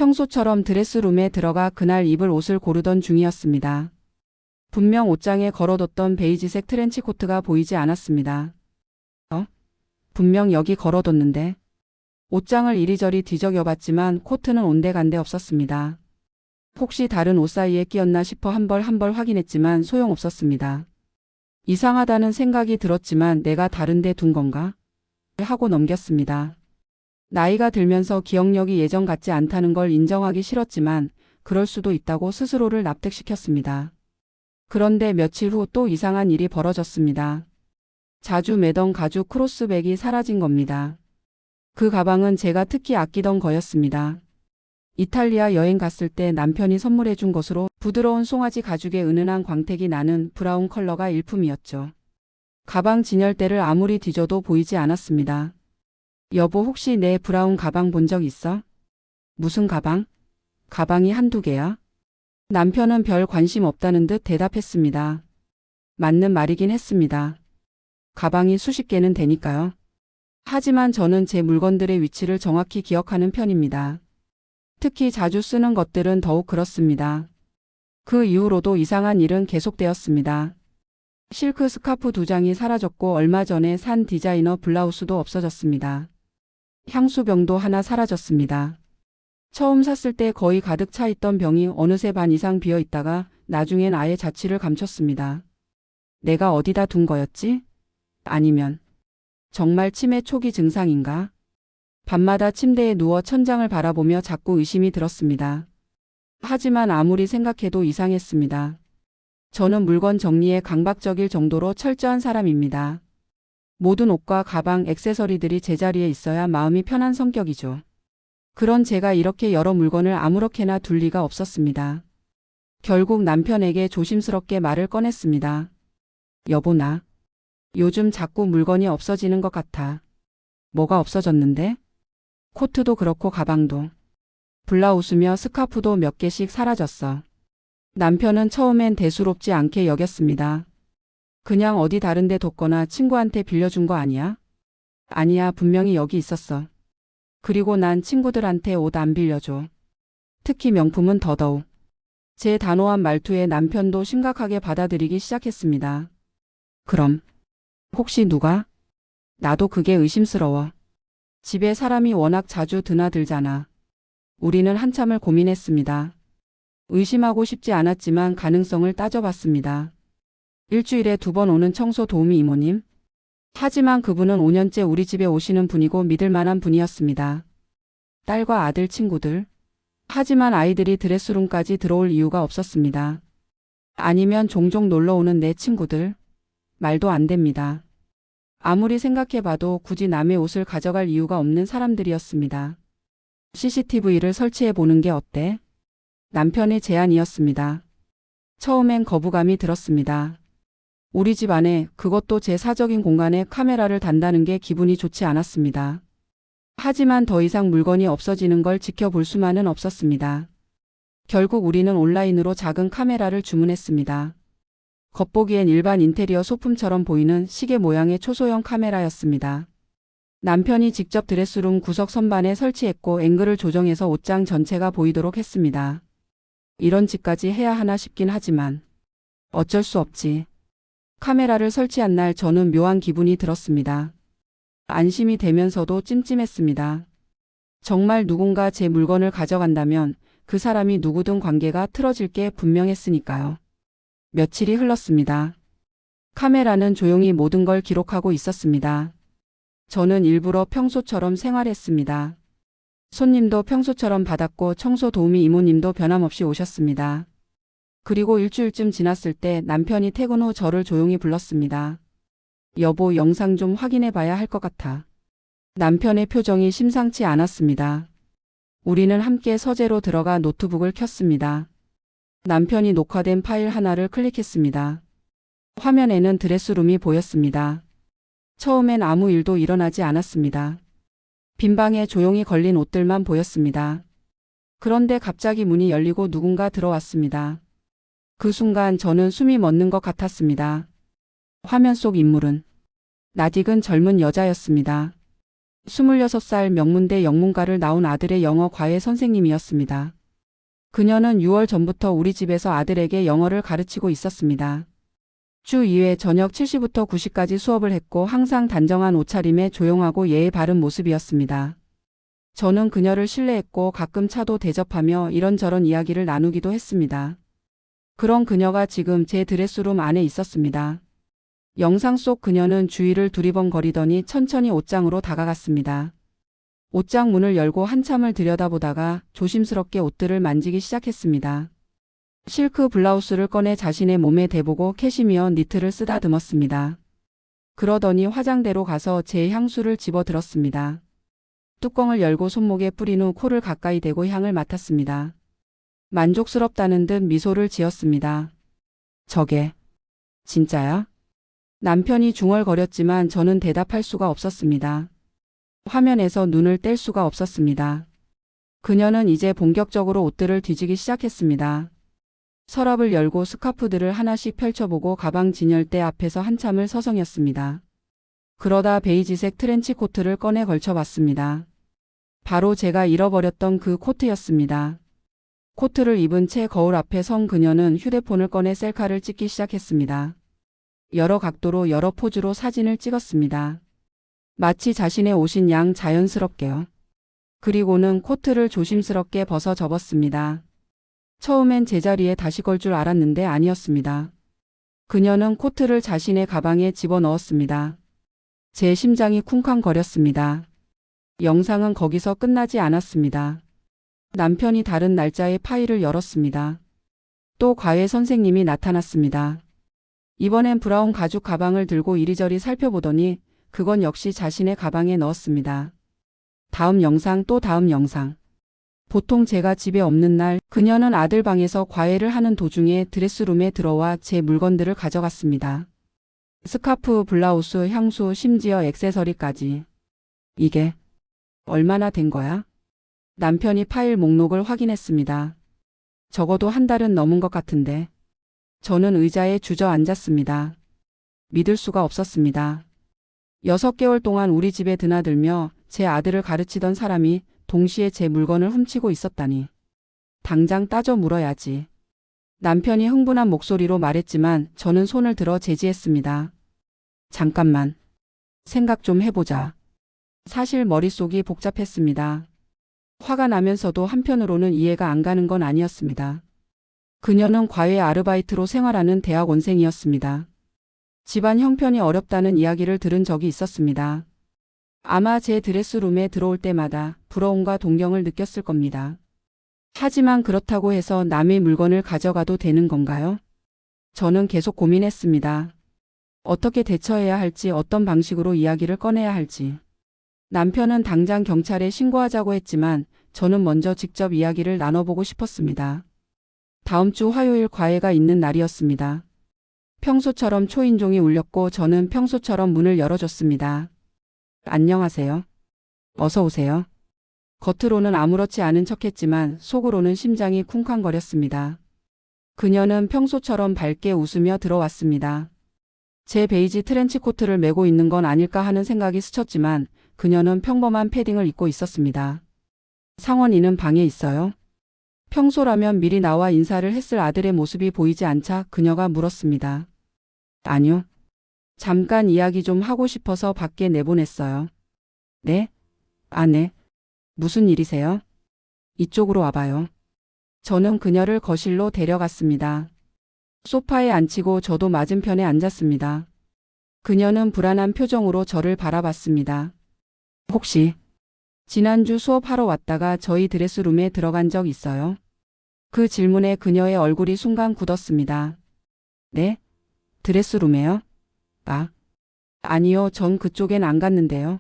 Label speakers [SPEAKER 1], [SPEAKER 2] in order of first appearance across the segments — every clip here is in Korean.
[SPEAKER 1] 평소처럼 드레스룸에 들어가 그날 입을 옷을 고르던 중이었습니다. 분명 옷장에 걸어뒀던 베이지색 트렌치 코트가 보이지 않았습니다. 분명 여기 걸어뒀는데. 옷장을 이리저리 뒤적여봤지만 코트는 온데간데 없었습니다. 혹시 다른 옷 사이에 끼었나 싶어 한 벌 확인했지만 소용없었습니다. 이상하다는 생각이 들었지만 내가 다른 데 둔 건가? 하고 넘겼습니다. 나이가 들면서 기억력이 예전 같지 않다는 걸 인정하기 싫었지만 그럴 수도 있다고 스스로를 납득시켰습니다. 그런데 며칠 후 또 이상한 일이 벌어졌습니다. 자주 매던 가죽 크로스백이 사라진 겁니다. 그 가방은 제가 특히 아끼던 거였습니다. 이탈리아 여행 갔을 때 남편이 선물해 준 것으로 부드러운 송아지 가죽의 은은한 광택이 나는 브라운 컬러가 일품이었죠. 가방 진열대를 아무리 뒤져도 보이지 않았습니다. 여보, 혹시 내 브라운 가방 본 적 있어? 무슨 가방? 가방이 한두 개야? 남편은 별 관심 없다는 듯 대답했습니다. 맞는 말이긴 했습니다. 가방이 수십 개는 되니까요. 하지만 저는 제 물건들의 위치를 정확히 기억하는 편입니다. 특히 자주 쓰는 것들은 더욱 그렇습니다. 그 이후로도 이상한 일은 계속되었습니다. 실크 스카프 2장이 사라졌고 얼마 전에 산 디자이너 블라우스도 없어졌습니다. 향수병도 하나 사라졌습니다. 처음 샀을 때 거의 가득 차 있던 병이 어느새 반 이상 비어 있다가 나중엔 아예 자취를 감췄습니다. 내가 어디다 둔 거였지? 아니면 정말 치매 초기 증상인가? 밤마다 침대에 누워 천장을 바라보며 자꾸 의심이 들었습니다. 하지만 아무리 생각해도 이상했습니다. 저는 물건 정리에 강박적일 정도로 철저한 사람입니다. 모든 옷과 가방, 액세서리들이 제자리에 있어야 마음이 편한 성격이죠. 그런 제가 이렇게 여러 물건을 아무렇게나 둘 리가 없었습니다. 결국 남편에게 조심스럽게 말을 꺼냈습니다. 여보, 나 요즘 자꾸 물건이 없어지는 것 같아. 뭐가 없어졌는데? 코트도 그렇고 가방도. 블라우스며 스카프도 몇 개씩 사라졌어. 남편은 처음엔 대수롭지 않게 여겼습니다. 그냥 어디 다른 데 뒀거나 친구한테 빌려준 거 아니야? 아니야, 분명히 여기 있었어. 그리고 난 친구들한테 옷 안 빌려줘. 특히 명품은 더더욱. 제 단호한 말투에 남편도 심각하게 받아들이기 시작했습니다. 그럼 혹시 누가? 나도 그게 의심스러워. 집에 사람이 워낙 자주 드나들잖아. 우리는 한참을 고민했습니다. 의심하고 싶지 않았지만 가능성을 따져봤습니다. 일주일에 2번 오는 청소 도우미 이모님? 하지만 그분은 5년째 우리 집에 오시는 분이고 믿을 만한 분이었습니다. 딸과 아들 친구들? 하지만 아이들이 드레스룸까지 들어올 이유가 없었습니다. 아니면 종종 놀러오는 내 친구들? 말도 안 됩니다. 아무리 생각해봐도 굳이 남의 옷을 가져갈 이유가 없는 사람들이었습니다. CCTV를 설치해보는 게 어때? 남편의 제안이었습니다. 처음엔 거부감이 들었습니다. 우리 집 안에, 그것도 제 사적인 공간에 카메라를 단다는 게 기분이 좋지 않았습니다. 하지만 더 이상 물건이 없어지는 걸 지켜볼 수만은 없었습니다. 결국 우리는 온라인으로 작은 카메라를 주문했습니다. 겉보기엔 일반 인테리어 소품처럼 보이는 시계 모양의 초소형 카메라였습니다. 남편이 직접 드레스룸 구석 선반에 설치했고 앵글을 조정해서 옷장 전체가 보이도록 했습니다. 이런 짓까지 해야 하나 싶긴 하지만 어쩔 수 없지. 카메라를 설치한 날 저는 묘한 기분이 들었습니다. 안심이 되면서도 찜찜했습니다. 정말 누군가 제 물건을 가져간다면 그 사람이 누구든 관계가 틀어질 게 분명했으니까요. 며칠이 흘렀습니다. 카메라는 조용히 모든 걸 기록하고 있었습니다. 저는 일부러 평소처럼 생활했습니다. 손님도 평소처럼 받았고 청소 도우미 이모님도 변함없이 오셨습니다. 그리고 일주일쯤 지났을 때 남편이 퇴근 후 저를 조용히 불렀습니다. 여보, 영상 좀 확인해 봐야 할 것 같아. 남편의 표정이 심상치 않았습니다. 우리는 함께 서재로 들어가 노트북을 켰습니다. 남편이 녹화된 파일 하나를 클릭했습니다. 화면에는 드레스룸이 보였습니다. 처음엔 아무 일도 일어나지 않았습니다. 빈 방에 조용히 걸린 옷들만 보였습니다. 그런데 갑자기 문이 열리고 누군가 들어왔습니다. 그 순간 저는 숨이 멎는 것 같았습니다. 화면 속 인물은 낯익은 젊은 여자였습니다. 26살 명문대 영문과를 나온 아들의 영어 과외 선생님이었습니다. 그녀는 6월 전부터 우리 집에서 아들에게 영어를 가르치고 있었습니다. 주 2회 저녁 7시부터 9시까지 수업을 했고 항상 단정한 옷차림에 조용하고 예의 바른 모습이었습니다. 저는 그녀를 신뢰했고 가끔 차도 대접하며 이런저런 이야기를 나누기도 했습니다. 그런 그녀가 지금 제 드레스룸 안에 있었습니다. 영상 속 그녀는 주위를 두리번거리더니 천천히 옷장으로 다가갔습니다. 옷장 문을 열고 한참을 들여다보다가 조심스럽게 옷들을 만지기 시작했습니다. 실크 블라우스를 꺼내 자신의 몸에 대보고 캐시미어 니트를 쓰다듬었습니다. 그러더니 화장대로 가서 제 향수를 집어들었습니다. 뚜껑을 열고 손목에 뿌린 후 코를 가까이 대고 향을 맡았습니다. 만족스럽다는 듯 미소를 지었습니다. 저게 진짜야? 남편이 중얼거렸지만 저는 대답할 수가 없었습니다. 화면에서 눈을 뗄 수가 없었습니다. 그녀는 이제 본격적으로 옷들을 뒤지기 시작했습니다. 서랍을 열고 스카프들을 하나씩 펼쳐보고 가방 진열대 앞에서 한참을 서성였습니다. 그러다 베이지색 트렌치 코트를 꺼내 걸쳐봤습니다. 바로 제가 잃어버렸던 그 코트였습니다. 코트를 입은 채 거울 앞에 선 그녀는 휴대폰을 꺼내 셀카를 찍기 시작했습니다. 여러 각도로 여러 포즈로 사진을 찍었습니다. 마치 자신의 옷인 양 자연스럽게요. 그리고는 코트를 조심스럽게 벗어 접었습니다. 처음엔 제자리에 다시 걸 줄 알았는데 아니었습니다. 그녀는 코트를 자신의 가방에 집어넣었습니다. 제 심장이 쿵쾅거렸습니다. 영상은 거기서 끝나지 않았습니다. 남편이 다른 날짜의 파일을 열었습니다. 또 과외 선생님이 나타났습니다. 이번엔 브라운 가죽 가방을 들고 이리저리 살펴보더니 그건 역시 자신의 가방에 넣었습니다. 다음 영상 또 다음 영상. 보통 제가 집에 없는 날 그녀는 아들 방에서 과외를 하는 도중에 드레스룸에 들어와 제 물건들을 가져갔습니다. 스카프, 블라우스, 향수, 심지어 액세서리까지. 이게 얼마나 된 거야? 남편이 파일 목록을 확인했습니다. 적어도 한 달은 넘은 것 같은데. 저는 의자에 주저앉았습니다. 믿을 수가 없었습니다. 6개월 동안 우리 집에 드나들며 제 아들을 가르치던 사람이 동시에 제 물건을 훔치고 있었다니. 당장 따져 물어야지. 남편이 흥분한 목소리로 말했지만 저는 손을 들어 제지했습니다. 잠깐만. 생각 좀 해보자. 사실 머릿속이 복잡했습니다. 화가 나면서도 한편으로는 이해가 안 가는 건 아니었습니다. 그녀는 과외 아르바이트로 생활하는 대학원생이었습니다. 집안 형편이 어렵다는 이야기를 들은 적이 있었습니다. 아마 제 드레스룸에 들어올 때마다 부러움과 동경을 느꼈을 겁니다. 하지만 그렇다고 해서 남의 물건을 가져가도 되는 건가요? 저는 계속 고민했습니다. 어떻게 대처해야 할지, 어떤 방식으로 이야기를 꺼내야 할지. 남편은 당장 경찰에 신고하자고 했지만 저는 먼저 직접 이야기를 나눠보고 싶었습니다. 다음 주 화요일 과외가 있는 날이었습니다. 평소처럼 초인종이 울렸고 저는 평소처럼 문을 열어줬습니다. 안녕하세요. 어서 오세요. 겉으로는 아무렇지 않은 척했지만 속으로는 심장이 쿵쾅거렸습니다. 그녀는 평소처럼 밝게 웃으며 들어왔습니다. 제 베이지 트렌치 코트를 메고 있는 건 아닐까 하는 생각이 스쳤지만 그녀는 평범한 패딩을 입고 있었습니다. 상원이는 방에 있어요? 평소라면 미리 나와 인사를 했을 아들의 모습이 보이지 않자 그녀가 물었습니다. 아니요. 잠깐 이야기 좀 하고 싶어서 밖에 내보냈어요. 네? 아, 네. 무슨 일이세요? 이쪽으로 와봐요. 저는 그녀를 거실로 데려갔습니다. 소파에 앉히고 저도 맞은편에 앉았습니다. 그녀는 불안한 표정으로 저를 바라봤습니다. 혹시 지난주 수업하러 왔다가 저희 드레스룸에 들어간 적 있어요? 그 질문에 그녀의 얼굴이 순간 굳었습니다. 네? 드레스룸에요? 아, 아니요. 전 그쪽엔 안 갔는데요.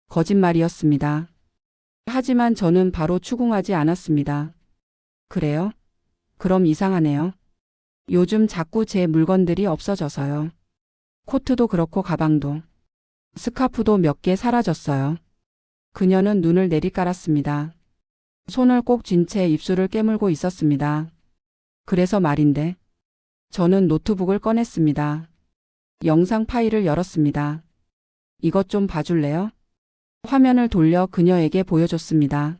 [SPEAKER 1] 거짓말이었습니다. 하지만 저는 바로 추궁하지 않았습니다. 그래요? 그럼 이상하네요. 요즘 자꾸 제 물건들이 없어져서요. 코트도 그렇고 가방도. 스카프도 몇 개 사라졌어요. 그녀는 눈을 내리깔았습니다. 손을 꼭 쥔 채 입술을 깨물고 있었습니다. 그래서 말인데. 저는 노트북을 꺼냈습니다. 영상 파일을 열었습니다. 이것 좀 봐줄래요? 화면을 돌려 그녀에게 보여줬습니다.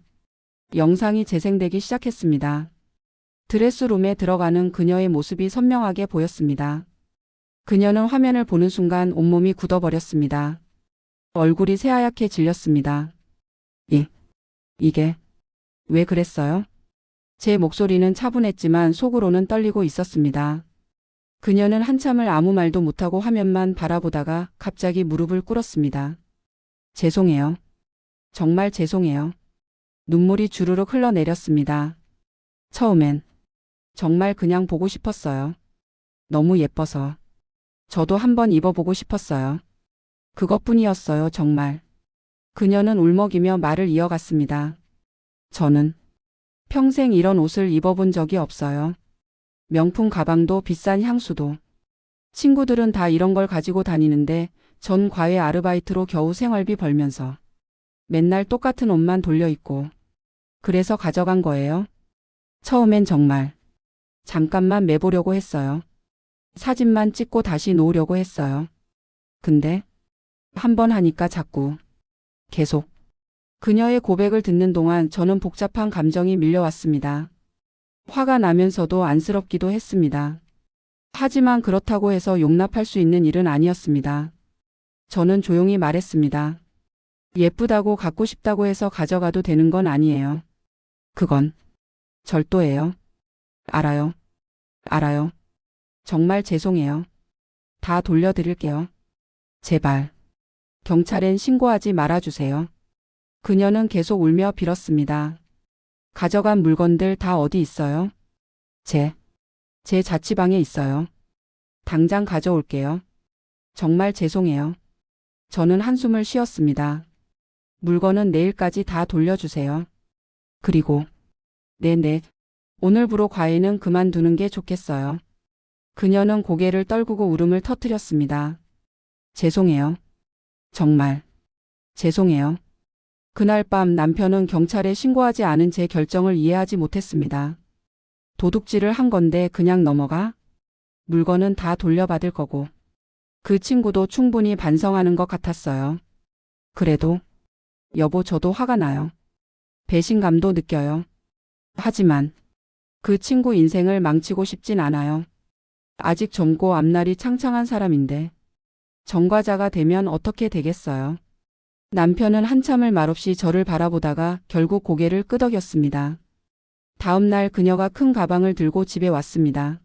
[SPEAKER 1] 영상이 재생되기 시작했습니다. 드레스룸에 들어가는 그녀의 모습이 선명하게 보였습니다. 그녀는 화면을 보는 순간 온몸이 굳어버렸습니다. 얼굴이 새하얗게 질렸습니다. 이게 왜 그랬어요? 제 목소리는 차분했지만 속으로는 떨리고 있었습니다. 그녀는 한참을 아무 말도 못하고 화면만 바라보다가 갑자기 무릎을 꿇었습니다. 죄송해요. 정말 죄송해요. 눈물이 주르륵 흘러내렸습니다. 처음엔 정말 그냥 보고 싶었어요. 너무 예뻐서. 저도 한번 입어보고 싶었어요. 그것뿐이었어요, 정말. 그녀는 울먹이며 말을 이어갔습니다. 저는 평생 이런 옷을 입어본 적이 없어요. 명품 가방도 비싼 향수도. 친구들은 다 이런 걸 가지고 다니는데 전 과외 아르바이트로 겨우 생활비 벌면서 맨날 똑같은 옷만 돌려 입고 그래서 가져간 거예요. 처음엔 정말 잠깐만 매보려고 했어요. 사진만 찍고 다시 놓으려고 했어요. 근데 한 번 하니까 자꾸 계속 그녀의 고백을 듣는 동안 저는 복잡한 감정이 밀려왔습니다. 화가 나면서도 안쓰럽기도 했습니다. 하지만 그렇다고 해서 용납할 수 있는 일은 아니었습니다. 저는 조용히 말했습니다. 예쁘다고 갖고 싶다고 해서 가져가도 되는 건 아니에요. 그건 절도예요. 알아요. 알아요. 정말 죄송해요. 다 돌려드릴게요. 제발. 경찰엔 신고하지 말아주세요. 그녀는 계속 울며 빌었습니다. 가져간 물건들 다 어디 있어요? 제 자취방에 있어요. 당장 가져올게요. 정말 죄송해요. 저는 한숨을 쉬었습니다. 물건은 내일까지 다 돌려주세요. 그리고 네. 오늘부로 과외는 그만두는 게 좋겠어요. 그녀는 고개를 떨구고 울음을 터뜨렸습니다. 죄송해요. 정말 죄송해요. 그날 밤 남편은 경찰에 신고하지 않은 제 결정을 이해하지 못했습니다. 도둑질을 한 건데 그냥 넘어가? 물건은 다 돌려받을 거고. 그 친구도 충분히 반성하는 것 같았어요. 그래도 여보, 저도 화가 나요. 배신감도 느껴요. 하지만 그 친구 인생을 망치고 싶진 않아요. 아직 젊고 앞날이 창창한 사람인데 전과자가 되면 어떻게 되겠어요? 남편은 한참을 말없이 저를 바라보다가 결국 고개를 끄덕였습니다. 다음 날 그녀가 큰 가방을 들고 집에 왔습니다.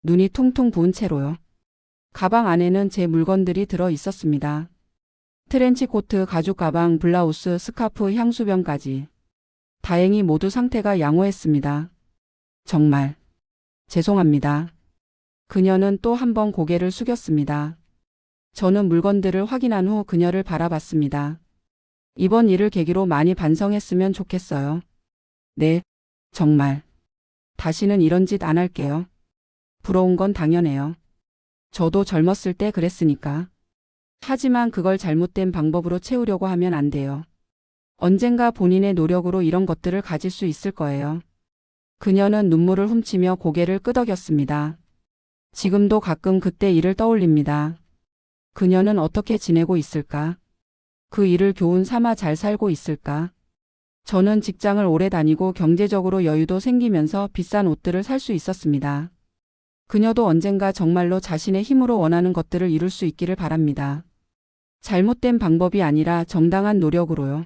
[SPEAKER 1] 눈이 퉁퉁 부은 채로요. 가방 안에는 제 물건들이 들어 있었습니다. 트렌치코트, 가죽 가방, 블라우스, 스카프, 향수병까지. 다행히 모두 상태가 양호했습니다. 정말 죄송합니다. 그녀는 또 한 번 고개를 숙였습니다. 저는 물건들을 확인한 후 그녀를 바라봤습니다. 이번 일을 계기로 많이 반성했으면 좋겠어요. 네, 정말. 다시는 이런 짓 안 할게요. 부러운 건 당연해요. 저도 젊었을 때 그랬으니까. 하지만 그걸 잘못된 방법으로 채우려고 하면 안 돼요. 언젠가 본인의 노력으로 이런 것들을 가질 수 있을 거예요. 그녀는 눈물을 훔치며 고개를 끄덕였습니다. 지금도 가끔 그때 일을 떠올립니다. 그녀는 어떻게 지내고 있을까? 그 일을 교훈 삼아 잘 살고 있을까? 저는 직장을 오래 다니고 경제적으로 여유도 생기면서 비싼 옷들을 살 수 있었습니다. 그녀도 언젠가 정말로 자신의 힘으로 원하는 것들을 이룰 수 있기를 바랍니다. 잘못된 방법이 아니라 정당한 노력으로요.